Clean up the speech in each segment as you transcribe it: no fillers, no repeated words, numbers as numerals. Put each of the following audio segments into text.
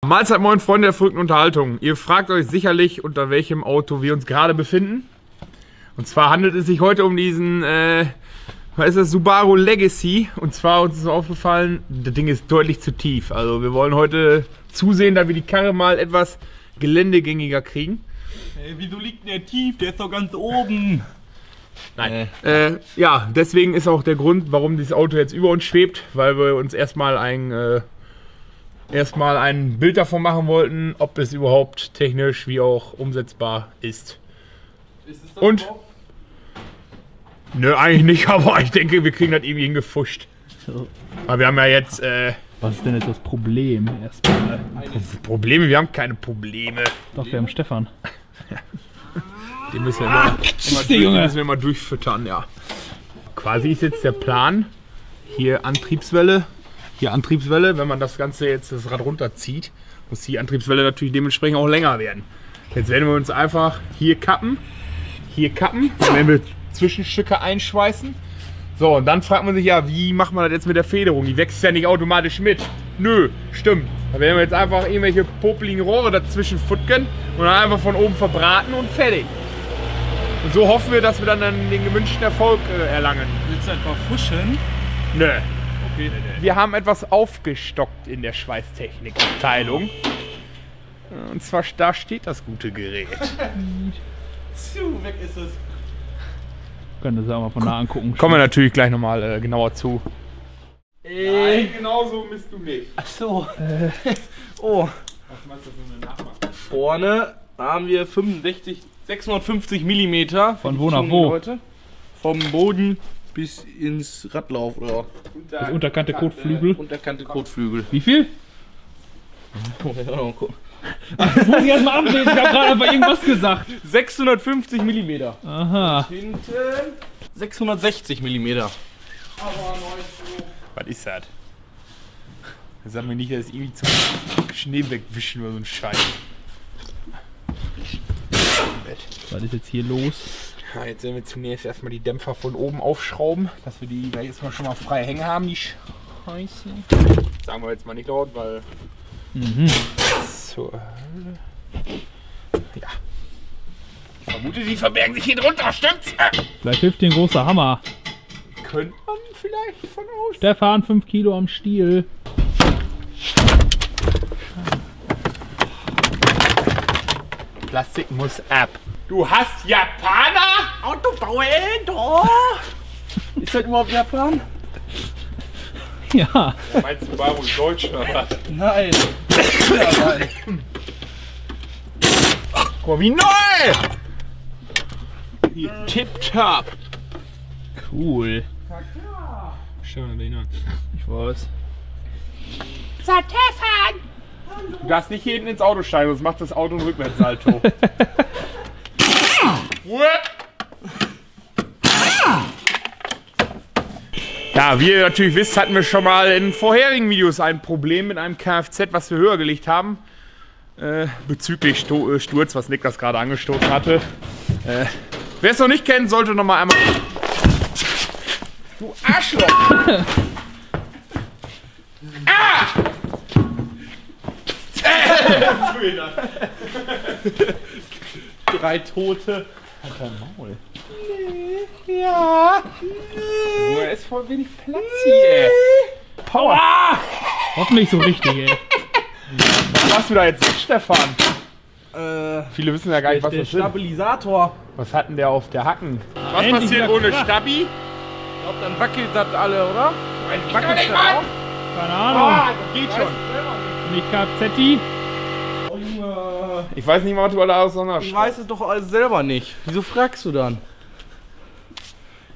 Mahlzeit, moin Freunde der verrückten Unterhaltung. Ihr fragt euch sicherlich, unter welchem Auto wir uns gerade befinden. Und zwar handelt es sich heute um diesen, was ist das, Subaru Legacy. Und zwar uns ist aufgefallen, das Ding ist deutlich zu tief. Also wir wollen heute zusehen, dass wir die Karre mal etwas geländegängiger kriegen. Hey, wieso liegt denn der tief? Der ist doch ganz oben. Nein. Ja, deswegen ist auch der Grund, warum dieses Auto jetzt über uns schwebt, weil wir uns erstmal ein Bild davon machen wollten, ob es überhaupt technisch wie auch umsetzbar ist. Ist es das Und? überhaupt? Nö, eigentlich nicht, aber ich denke, wir kriegen das irgendwie hingefuscht. So. Aber wir haben ja jetzt Was ist denn jetzt das Problem erstmal? Probleme, wir haben keine Probleme. Doch, wir haben Stefan. Den müssen wir immer durchfüttern, ja. Quasi ist jetzt der Plan, hier Antriebswelle, wenn man das Ganze jetzt das Rad runterzieht, muss die Antriebswelle natürlich dementsprechend auch länger werden. Jetzt werden wir uns einfach hier kappen, dann werden wir Zwischenstücke einschweißen. So, und dann fragt man sich ja, wie macht man das jetzt mit der Federung? Die wächst ja nicht automatisch mit. Nö, stimmt. Da werden wir jetzt einfach irgendwelche popeligen Rohre dazwischen futtern und dann einfach von oben verbraten und fertig. Und so hoffen wir, dass wir dann den gewünschten Erfolg erlangen. Willst du einfach fuschen? Nö. Okay. Wir haben etwas aufgestockt in der Schweißtechnik-Abteilung. Und zwar, da steht das gute Gerät. Zu, weg ist es. Können das auch mal von da angucken. Kommen wir natürlich gleich nochmal genauer zu. Nein, genau so bist du nicht. Ach so. Oh. Was meinst du für eine Nachmache? Vorne haben wir 650 mm. Von wo nach wo? Leute. Vom Boden bis ins Radlauf oder Das unterkante Kotflügel. unterkante Kotflügel. Wie viel? Moment, mal gucken. Das muss ich erstmal ablesen, ich habe gerade einfach irgendwas gesagt. 650 mm. Aha. Hinten 660 mm. Was ist das? Sag mir nicht, dass es irgendwie zum Schnee wegwischen oder so ein Scheiß. Was ist jetzt hier los? Ja, jetzt werden wir zunächst erstmal die Dämpfer von oben aufschrauben, dass wir die da jetzt mal schon mal frei hängen haben, die Scheiße. Sagen wir jetzt mal nicht laut, weil... So, ja. Ich vermute, die verbergen sich hier drunter, stimmt's? Vielleicht hilft dir ein großer Hammer. Könnte man vielleicht von außen. Stefan, 5 Kilo am Stiel. Plastik muss ab. Du hast Japaner? Autobauer, da! Ist das überhaupt Japan? Ja. Meinst du Subaru Deutsch oder was? Nein. Guck mal, wie neu! Hier, tipptopp. Cool. Schau mal den an. Ich weiß. Du darfst nicht hier hinten ins Auto steigen, sonst macht das Auto ein Rückwärtssalto. Ja, wie ihr natürlich wisst, hatten wir schon mal in vorherigen Videos ein Problem mit einem Kfz, was wir höher gelegt haben. Bezüglich Sturz, was Niklas gerade angestoßen hatte. Wer es noch nicht kennt, sollte noch mal einmal... Du Arschloch! Ah! Drei Tote. Alter Maul. Ja. Oh, er ist voll wenig Platz hier. Power! Hoffentlich so richtig, ey. Was machst du da jetzt, Stefan? Viele wissen ja gar nicht, was Der das ist. Stabilisator. Was hat denn der auf der Hacken? Was Endlich passiert wieder ohne Kraft. Stabi? Ich glaube, dann wackelt das alle, oder? Wackelt der auch? Keine Ah, Ahnung. das geht schon. Nicht Kfz-I. Oh, Junge. Ich weiß nicht mal, was du alle auseinander Ich weiß es doch alles selber nicht. Wieso fragst du dann?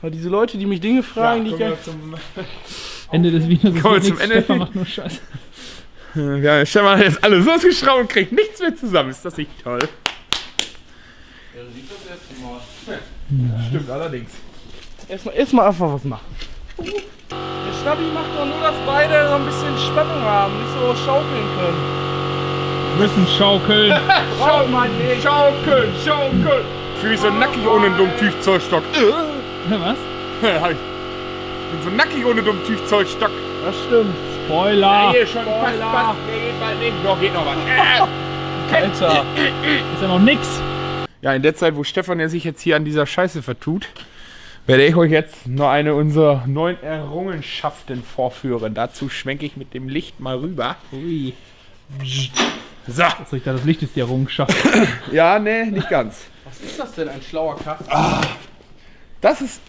Weil diese Leute, die mich Dinge fragen, die ich gar nicht... Ende des Videos. Kommen wir ist zum nichts. Ende. Stefan macht nur Scheiße. Ja, Stefan hat jetzt alles ausgeschraubt und kriegt nichts mehr zusammen. Ist das nicht toll? Ja, du siehst das erste Mal. Stimmt, allerdings. Erstmal einfach was machen. Der Stabi macht doch nur, dass beide so ein bisschen Spannung haben, nicht so schaukeln können. Müssen schaukeln. Schau mal nicht. Schaukeln, schaukeln. Füße nackig ohne einen dummen Tüchzollstock. Was? Ich bin so nackig ohne dummen Tüchzollstock. Das stimmt. Spoiler! Hier schon fast. Der geht bald nicht. Doch, geht noch was. Alter! Ist ja noch nix! Ja, in der Zeit, wo Stefan ja sich jetzt hier an dieser Scheiße vertut, werde ich euch jetzt noch eine unserer neuen Errungenschaften vorführen. Dazu schwenke ich mit dem Licht mal rüber. Ui. So. Was ich da, das Licht ist die Errungenschaft. Ja, ne, nicht ganz. Was ist das denn, ein schlauer Kasten? Das ist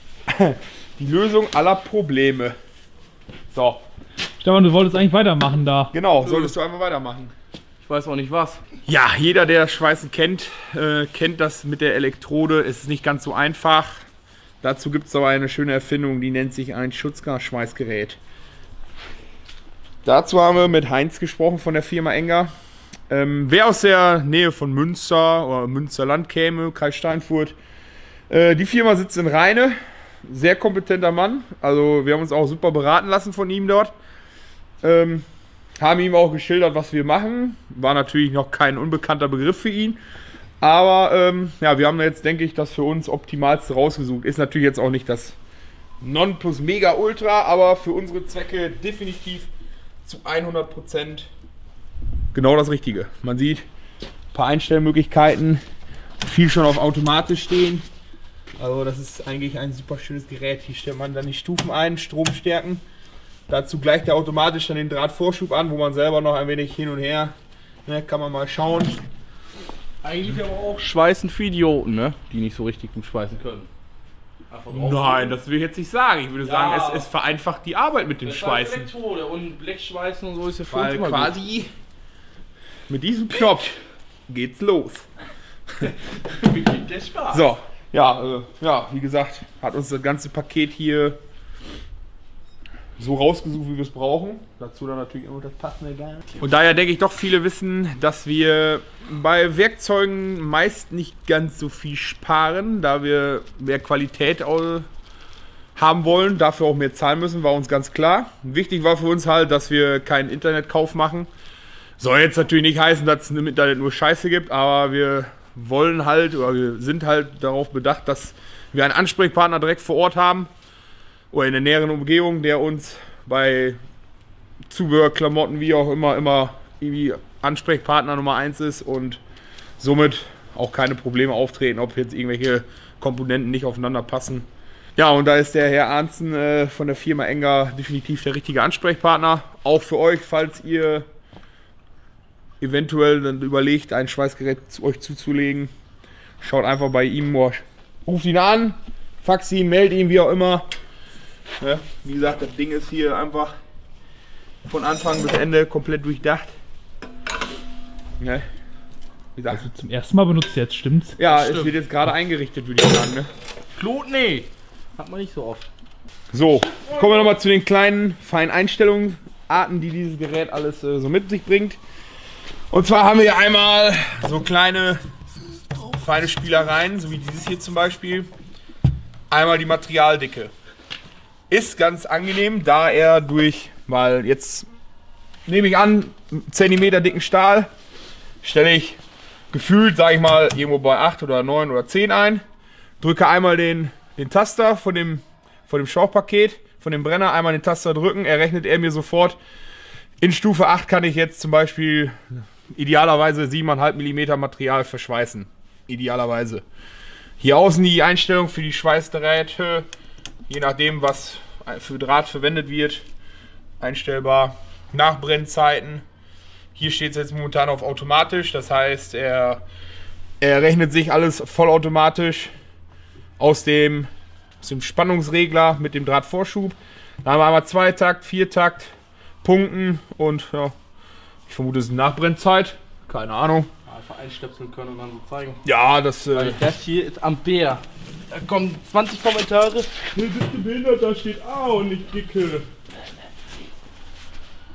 die Lösung aller Probleme. So, Stefan, du wolltest eigentlich weitermachen da. genau, solltest du einfach weitermachen. Ich weiß auch nicht was. Ja, jeder, der Schweißen kennt, kennt das mit der Elektrode. Es ist nicht ganz so einfach. Dazu gibt es aber eine schöne Erfindung, die nennt sich ein Schutzgasschweißgerät. Dazu haben wir mit Heinz gesprochen von der Firma Enger. Wer aus der Nähe von Münster oder Münsterland käme, Kreis Steinfurt, die Firma sitzt in Rheine. Sehr kompetenter Mann. Also wir haben uns auch super beraten lassen von ihm dort. Haben ihm auch geschildert, was wir machen. War natürlich noch kein unbekannter Begriff für ihn. Aber ja, wir haben jetzt, denke ich, das für uns Optimalste rausgesucht. Ist natürlich jetzt auch nicht das Nonplusultra, aber für unsere Zwecke definitiv zu 100% genau das Richtige. Man sieht ein paar Einstellmöglichkeiten, viel schon auf automatisch stehen. Also das ist eigentlich ein super schönes Gerät. Hier stellt man dann die Stufen ein, Stromstärken. Dazu gleicht er automatisch dann den Drahtvorschub an, wo man selber noch ein wenig hin und her, ne, kann man mal schauen. Eigentlich aber auch Schweißen für Idioten, ne? Die nicht so richtig gut schweißen können. Nein, das will ich jetzt nicht sagen. Ich würde sagen, Ja. es vereinfacht die Arbeit mit dem Das Schweißen. ist Elektrode und Blechschweißen und so ist ja für uns Weil immer quasi mit diesem Knopf geht's los. gut. Der Spaß. So, ja, ja, wie gesagt, hat uns das ganze Paket hier so rausgesucht, wie wir es brauchen. Dazu dann natürlich immer das passende Garn. Und daher denke ich doch, viele wissen, dass wir bei Werkzeugen meist nicht ganz so viel sparen, da wir mehr Qualität haben wollen, dafür auch mehr zahlen müssen, war uns ganz klar. Wichtig war für uns halt, dass wir keinen Internetkauf machen. Soll jetzt natürlich nicht heißen, dass es im Internet nur Scheiße gibt, aber wir wollen halt, oder wir sind halt darauf bedacht, dass wir einen Ansprechpartner direkt vor Ort haben oder in der näheren Umgebung, der uns bei Zubehör, Klamotten, wie auch immer irgendwie Ansprechpartner Nummer 1 ist und somit auch keine Probleme auftreten, ob jetzt irgendwelche Komponenten nicht aufeinander passen. Ja, und da ist der Herr Arntzen von der Firma Enger definitiv der richtige Ansprechpartner. Auch für euch, falls ihr eventuell dann überlegt, ein Schweißgerät euch zuzulegen. Schaut einfach bei ihm, ruft ihn an, faxt ihn, meldet ihn, wie auch immer. Ja, wie gesagt, das Ding ist hier einfach von Anfang bis Ende komplett durchdacht. Ja, wie gesagt. Also zum ersten Mal benutzt jetzt, stimmt's? Ja, stimmt. es wird jetzt gerade eingerichtet, würde ich sagen. Ne? Klot, nee. Hat man nicht so oft. So, kommen wir nochmal zu den kleinen, feinen Einstellungsarten, die dieses Gerät alles so mit sich bringt. Und zwar haben wir hier einmal so kleine, feine Spielereien, so wie dieses hier zum Beispiel. Einmal die Materialdicke. Ist ganz angenehm, da er durch, weil jetzt nehme ich an, Zentimeter dicken Stahl, stelle ich gefühlt, sage ich mal, irgendwo bei 8 oder 9 oder 10 ein. Drücke einmal den Taster von dem Schauchpaket, von dem Brenner, einmal den Taster drücken, errechnet er mir sofort. In Stufe 8 kann ich jetzt zum Beispiel idealerweise 7,5 mm Material verschweißen. Idealerweise. Hier außen die Einstellung für die Schweißdrähte, je nachdem was für Draht verwendet wird, einstellbar. Nachbrennzeiten. Hier steht es jetzt momentan auf automatisch, das heißt, er rechnet sich alles vollautomatisch aus dem Spannungsregler mit dem Drahtvorschub. Da haben wir einmal 2-Takt, 4-Takt, Punkten und ja, ich vermute, es ist Nachbrennzeit. Keine Ahnung. Einfach einstöpseln können und dann so zeigen. Ja, das. Das hier ist Ampere. Da kommen 20 Kommentare. Hier bist du behindert, da steht A und nicht Dicke.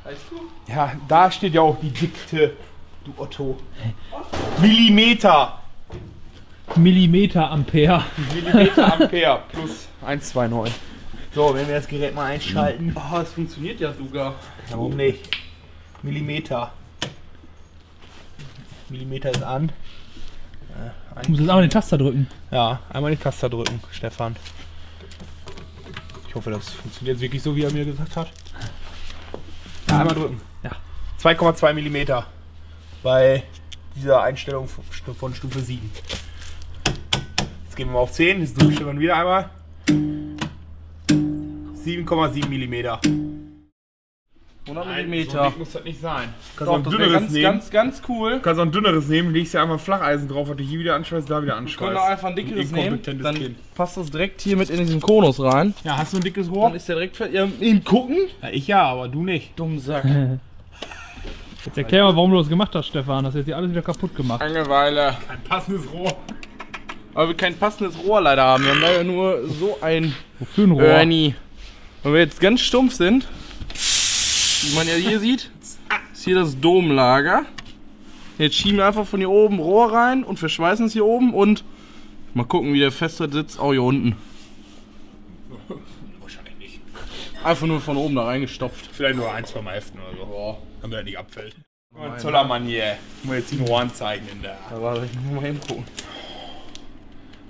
Weißt du? Ja, da steht ja auch die Dikte, du Otto. Millimeter. Millimeter Ampere. Millimeter Ampere plus 129. So, wenn wir das Gerät mal einschalten. Oh, es funktioniert ja sogar. Warum nicht? Millimeter. Millimeter ist an. Du musst jetzt einmal den Taster drücken. Ja, einmal den Taster drücken, Stefan. Ich hoffe, das funktioniert wirklich so, wie er mir gesagt hat. Ja, einmal drücken. Ja. 2,2 mm bei dieser Einstellung von Stufe 7. Jetzt gehen wir mal auf 10, jetzt drücke ich dann wieder einmal. 7,7 mm. 100 Nein, mm. so dick muss das nicht sein. Kannst Doch, auch ein das wäre dünneres nehmen. ganz cool. Kannst auch ein dünneres nehmen, legst ja einfach ein Flacheisen drauf, was du hier wieder anschweißt, da wieder Wir anschweißt. können auch einfach ein dickeres nehmen, inkompetentes dann Kind. passt das direkt hier mit in diesen Konus rein. Ja, hast du ein dickes Rohr? Dann ist der direkt fertig. Ja, eben gucken. Ja, ich ja, aber du nicht. Dumm Sack. Jetzt erklär mal, warum du das gemacht hast, Stefan. Das hast jetzt hier alles wieder kaputt gemacht. Langeweile. Ein passendes Rohr. Weil wir kein passendes Rohr leider haben. Wir haben leider nur so ein Wofür ein Rohr? Ernie. Wenn wir jetzt ganz stumpf sind, wie man ja hier sieht, ist hier das Domlager. Jetzt schieben wir einfach von hier oben Rohr rein und verschweißen es hier oben und mal gucken, wie der feste sitzt. Auch hier unten. Wahrscheinlich nicht. Einfach nur von oben da reingestopft. Vielleicht nur 1, 2 Mal heften oder so. Boah. Damit er nicht abfällt. Ein toller Mann hier. Ich muss jetzt die Rohren zeichnen da. Da war ich muss mal hingucken.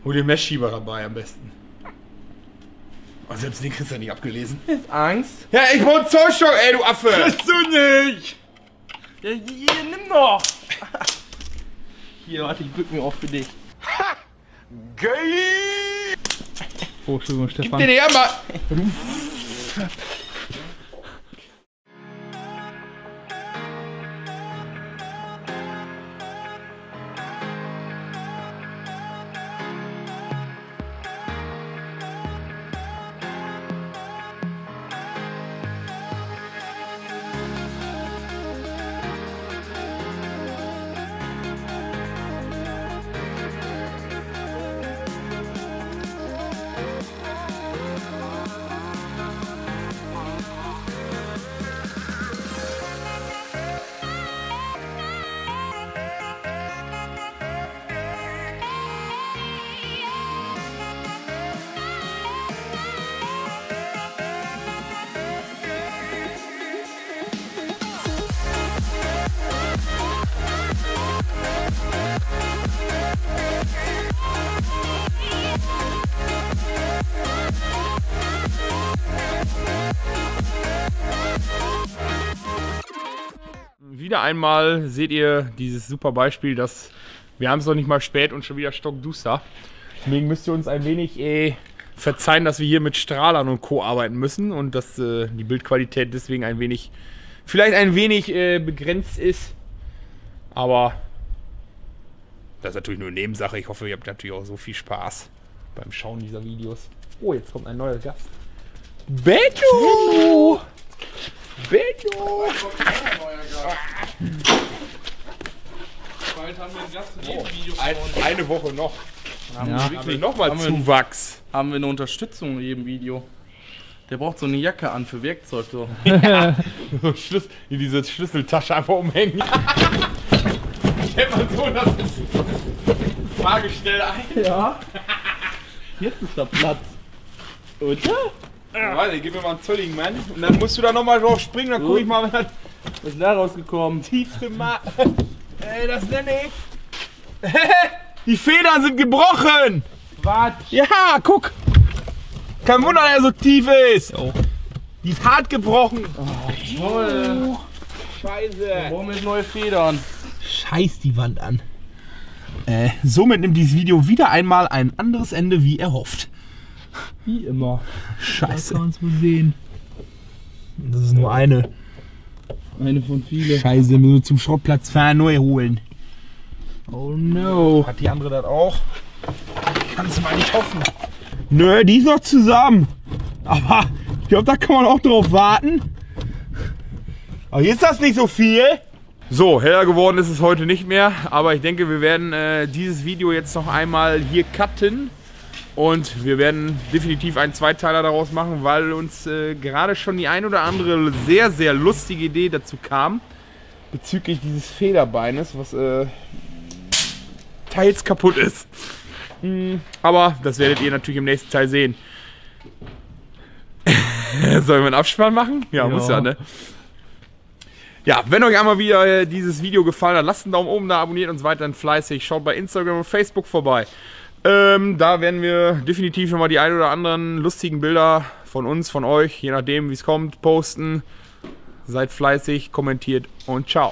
Hol den Messschieber dabei am besten. Oh, selbst den kriegst du ja nicht abgelesen. Ist Angst? Ja, ich brauch einen Zollstock, ey, du Affe! Kriegst du nicht! Ja, hier, nimm doch! Hier, warte, ich bück mir auf für dich. Geil! Oh, Entschuldigung, Gib Stefan. den her, mal! Wieder einmal seht ihr dieses super Beispiel, dass wir haben es noch nicht mal spät und schon wieder stockduster. Deswegen müsst ihr uns ein wenig verzeihen, dass wir hier mit Strahlern und Co. arbeiten müssen und dass die Bildqualität deswegen ein wenig, vielleicht ein wenig begrenzt ist. Aber das ist natürlich nur eine Nebensache. Ich hoffe, ihr habt natürlich auch so viel Spaß beim Schauen dieser Videos. Oh, jetzt kommt ein neuer Gast. Benno! Benno! Bald haben wir einen Gast in jedem Video von uns. Eine Woche noch. Haben Ja. wir Haben wir wirklich nochmal haben wir- Zuwachs. Haben wir eine Unterstützung in jedem Video. Der braucht so eine Jacke an für Werkzeug. So. So diese Schlüsseltasche einfach umhängen. Stellt mal so, das ist Fahrgestell ein. Ja. Jetzt ist der Platz. Oder? Warte, gib mir mal einen zölligen Mann. Und dann musst du da nochmal drauf springen, dann guck ich mal, wenn das Was ist da rausgekommen? tiefste Mal. Das nenne ich. Die Federn sind gebrochen! Was? Ja, guck! Kein Wunder, dass er so tief ist! Oh. Die ist hart gebrochen! Toll. Scheiße! Warum jetzt neue Federn? Scheiß die Wand an. Somit nimmt dieses Video wieder einmal ein anderes Ende, wie erhofft. Wie immer. Scheiße. man es wohl sehen. Das ist nur eine. Eine von vielen. Scheiße, müssen wir zum Schrottplatz fahren, neu holen. Oh no. Hat die andere das auch? Kannst du mal nicht hoffen. Nö, die ist noch zusammen. Aber ich glaube, da kann man auch drauf warten. Aber hier ist das nicht so viel. So, heller geworden ist es heute nicht mehr. Aber ich denke, wir werden dieses Video jetzt noch einmal hier cutten. Und wir werden definitiv einen Zweiteiler daraus machen, weil uns gerade schon die ein oder andere sehr, sehr lustige Idee dazu kam. Bezüglich dieses Federbeines, was teils kaputt ist. Aber das werdet ihr natürlich im nächsten Teil sehen. Sollen wir einen Abspann machen? Ja, muss ja, ne? Ja, wenn euch einmal wieder dieses Video gefallen hat, lasst einen Daumen oben da, abonniert uns weiterhin fleißig, schaut bei Instagram und Facebook vorbei. Da werden wir definitiv nochmal die ein oder anderen lustigen Bilder von uns, von euch, je nachdem wie es kommt, posten. seid fleißig, kommentiert und ciao.